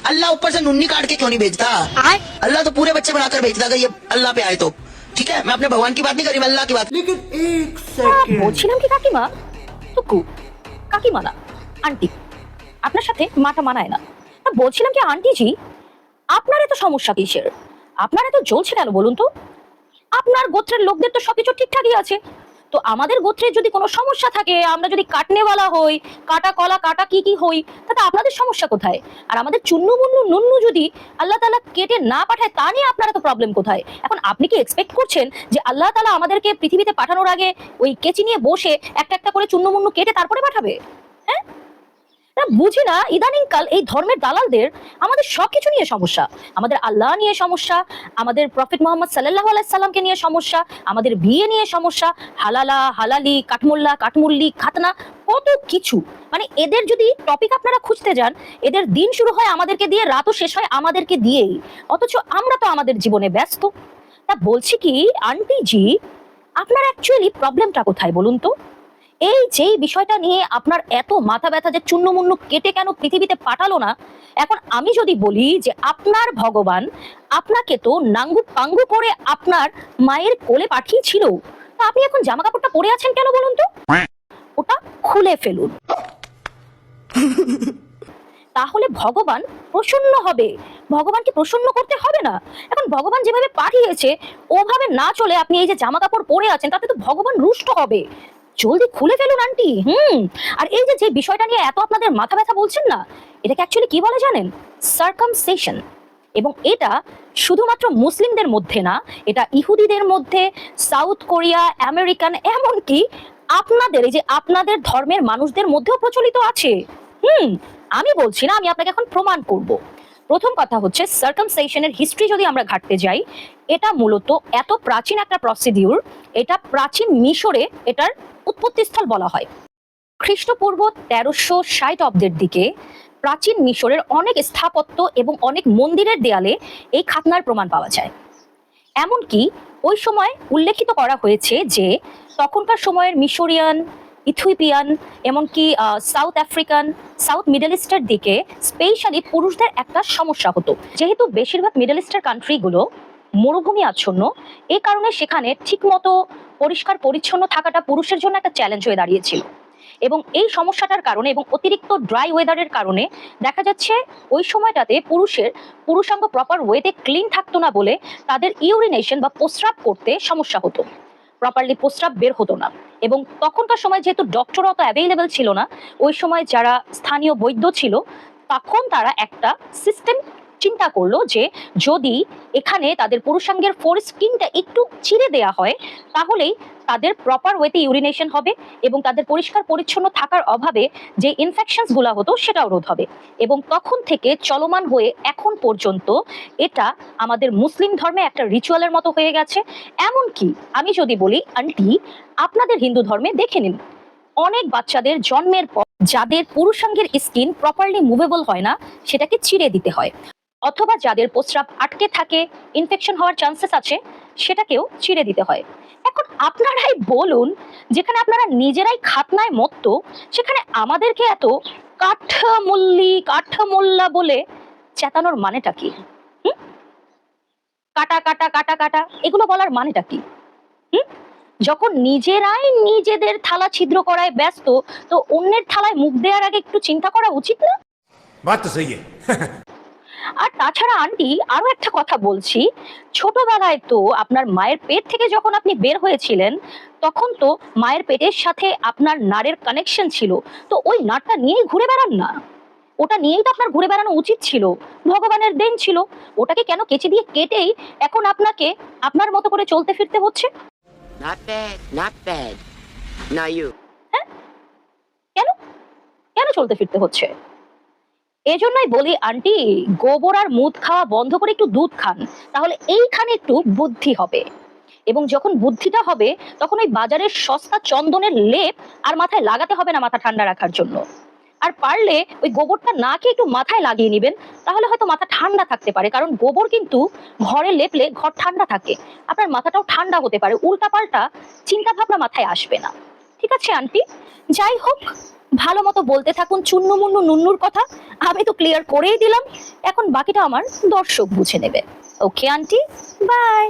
अल्लाह ऊपर से नुन्नी काट के क्यों नहीं भेजता? अल्लाह तो पूरे बच्चे बनाकर भेजता अगर ये अल्लाह पे आए तो। ठीक है, मैं अपने भगवान की बात नहीं कर रही, मैं अल्लाह की बात। लेकिन एक सेकंड, বলছিলাম কি কাকিমা, টুকু কাকিমা না আন্টি, আপনার সাথে মাটা মানায় না। বলছিলাম কি আন্টি জি, আপনার এত সমস্যা কিসের? আপনার এত জ্বলছে কেন বলুন তো? আপনার গোত্রের লোকদের তো সবকিছু ঠিকঠাকই আছে। তো আমাদের গোত্রে যদি কোনো সমস্যা থাকে, আমরা যদি কাটনেওয়ালা হই, কাটা কলা কাটা কি হই, তাতে আপনাদের সমস্যা কোথায়? আর আমাদের চুন্নু মুন্নু নুন্নু যদি আল্লাহ তাআলা কেটে না পাঠায়, তা নিয়ে আপনারা তো প্রবলেম কোথায়? এখন আপনি কি এক্সপেক্ট করছেন যে আল্লাহ তাআলা আমাদেরকে পৃথিবীতে পাঠানোর আগে ওই কেচি নিয়ে বসে একটা একটা করে চুন্নু মুন্নু কেটে তারপরে পাঠাবে? হ্যাঁ, বুঝি না ইদানিং কাল এই ধর্মের দালালদের আমাদের সবকিছু নিয়ে সমস্যা। আমাদের আল্লাহ নিয়ে সমস্যা, আমাদের প্রফেট মোহাম্মদ সাল্লাল্লাহু আলাইহি সাল্লামকে নিয়ে সমস্যা, আমাদের বিয়ে নিয়ে সমস্যা, হালালা হালালি, কাঠমোল্লা কাঠমুল্লি, খাতনা, কত কিছু। মানে এদের যদি টপিক আপনারা খুঁজতে যান, এদের দিন শুরু হয় আমাদেরকে দিয়ে, রাতও শেষ হয় আমাদেরকে দিয়েই, অথচ আমরা তো আমাদের জীবনে ব্যস্ত। তা বলছি কি আন্টি জি, আপনার অ্যাকচুয়ালি প্রবলেমটা কোথায় বলুন তো? এই যেই বিষয়টা নিয়ে আপনার এত মাথা ব্যথা যে চূন্য মুন্নু কেটে কেন পৃথিবীতে পাঠালো না, এখন আমি যদি বলি যে আপনার ভগবান আপনাকে তো নাঙ্গু পাঙ্গু করে আপনার মায়ের কোলে পাঠিয়েছিল, তা আপনি এখন জামা কাপড়টা পরে আছেন কেন বলুন তো? ওটা খুলে ফেলুন, তাহলে ভগবান প্রসন্ন হবে। ভগবানকে প্রসন্ন করতে হবে না। এখন ভগবান যেভাবে পাঠিয়েছে ওভাবে না চলে আপনি এই যে জামা কাপড় পরে আছেন, তাতে তো ভগবান রুষ্ট হবে। জলদি খুলে ফেলুন আন্টি। আর এই যে বিষয়টা নিয়ে এত আপনাদের মাথা ব্যথা বলছেন না, এটাকে অ্যাকচুয়ালি কি বলে জানেন? সার্কামসিশন। এবং এটা শুধুমাত্র মুসলিমদের মধ্যে না, এটা ইহুদিদের মধ্যে, সাউথ কোরিয়া, আমেরিকান, এমনকি আপনাদের এই যে আপনাদের ধর্মের মানুষদের মধ্যেও প্রচলিত আছে। আমি বলছি না, আমি আপনাকে এখন প্রমাণ করব। প্রথম কথা হচ্ছে সার্কামসিশনের হিস্ট্রি যদি আমরা ঘাটতে যাই, এটা মূলত এত প্রাচীন একটা প্রসিডিউর, এটা প্রাচীন মিশরে এটার উৎপত্তিস্থল বলা হয়। খ্রিস্টপূর্ব 1360 অব্দের দিকে প্রাচীন মিশরের অনেক স্থাপত্য এবং অনেক মন্দিরের দেয়ালে এই খাতনার প্রমাণ পাওয়া যায়। এমনকি ওই সময় উল্লেখিত করা হয়েছে যে তখনকার সময়ের মিশরিয়ান, ইথিওপিয়ান, এমনকি সাউথ আফ্রিকান, সাউথ মিডল ইস্টের দিকে স্পেশালি পুরুষদের একটা সমস্যা হতো। যেহেতু বেশিরভাগ মিডল ইস্টের কান্ট্রিগুলো মরুভূমি আচ্ছন্ন, এই কারণে সেখানে ঠিকমতো পরিষ্কার পরিচ্ছন্ন থাকাটা পুরুষের জন্য একটা চ্যালেঞ্জ হয়ে দাঁড়িয়েছিল। এবং এই সমস্যাটার কারণে এবং অতিরিক্ত ড্রাই ওয়েদারের কারণে দেখা যাচ্ছে ওই সময়টাতে পুরুষাঙ্গ প্রপার ওয়েতে ক্লিন থাকতো না বলে তাদের ইউরিনেশন বা প্রস্রাব করতে সমস্যা হতো, প্রপারলি প্রস্রাব বের হতো না। এবং তখনকার সময় যেহেতু ডক্টর অত অ্যাভেলেবেল ছিল না, ওই সময় যারা স্থানীয় বৈদ্য ছিল তখন তারা একটা সিস্টেম চিন্তা করলো যে যদি এখানে তাদের পুরুষাঙ্গের ফোর স্কিনটা একটু চিরে দেয়া হয়, তাহলেই তাদের প্রপার ওয়েতে ইউরিনেশন হবে এবং তাদের পরিষ্কার পরিচ্ছন্ন থাকার অভাবে যে ইনফেকশনসগুলো হতো সেটাও রোধ হবে। এবং তখন থেকে চলমান হয়ে এখন পর্যন্ত এটা আমাদের মুসলিম ধর্মে একটা রিচুয়ালের মতো হয়ে গেছে। এমনকি আমি যদি বলি আন্টি, আপনাদের হিন্দু ধর্মে দেখে নিন, অনেক বাচ্চাদের জন্মের পর যাদের পুরুষাঙ্গের স্কিন প্রপারলি মুভেবল হয় না, সেটাকে চিরে দিতে হয়, অথবা যাদের প্রস্রাব আটকে থাকে, ইনফেকশন হওয়ার চান্সেস আছে, সেটাকেও চিরে দিতে হয়। এখন আপনারাই বলুন, যেখানে আপনারা নিজেরাই খাতনায় মত্ত, সেখানে আমাদেরকে এত কাঠমুল্লি কাঠমোল্লা বলে চেতানোর মানেটা কি? কাটা কাটা কাটা কাটা এগুলো বলার মানেটা কি? যখন নিজেরাই নিজেদের থালা ছিদ্র করায় ব্যস্ত, তো অন্যের থালায় মুখ দেওয়ার আগে একটু চিন্তা করা উচিত না? বাত তো সহি আর তাছাড়া আন্টি আরো একটা কথা বলছি, ছোটবেলায় তো আপনার মায়ের পেট থেকে যখন আপনি বের হয়েছিলেন, তখন তো মায়ের পেটের সাথে আপনার নাড়ের কানেকশন ছিল, তো ওই নাড়টা নিয়েই ঘুরে বেড়ান না? ওটা নিয়েই তো আপনার ঘুরে বেড়ানো উচিত ছিল, ভগবানের দেন ছিল। ওটাকে কেন কেচি দিয়ে কেটেই এখন আপনাকে আপনার মতো করে চলতে ফিরতে হচ্ছে? Not bad, not bad. Now you. হ্যাঁ, কেন কেন চলতে ফিরতে হচ্ছে? এজন্যই বলি আন্টি, গোবর আর মুদ খাওয়া বন্ধ করে একটু দুধ খান, তাহলে এইখানে একটু বুদ্ধি হবে। এবং যখন বুদ্ধিটা হবে, তখন ওই বাজারের সস্তা চন্দনের লেপ আর মাথায় লাগাতে হবে না মাথা ঠান্ডা রাখার জন্য। আর পারলে ওই গোবরটা না খেয়ে একটু মাথায় লাগিয়ে নেবেন, তাহলে হয়তো মাথা ঠান্ডা থাকতে পারে। কারণ গোবর কিন্তু ঘরে লেপলে ঘর ঠান্ডা থাকে, আপনার মাথাটাও ঠান্ডা হতে পারে, উল্টাপাল্টা চিন্তা ভাবনা মাথায় আসবে না। ঠিক আছে আন্টি, যাই হোক ভালো মতো বলতে থাকুন চুন্নু মুন্নু নুন্নুর কথা। আমি তো ক্লিয়ার করেই দিলাম, এখন বাকিটা আমার দর্শক বুঝে নেবে। Okay aunty, by.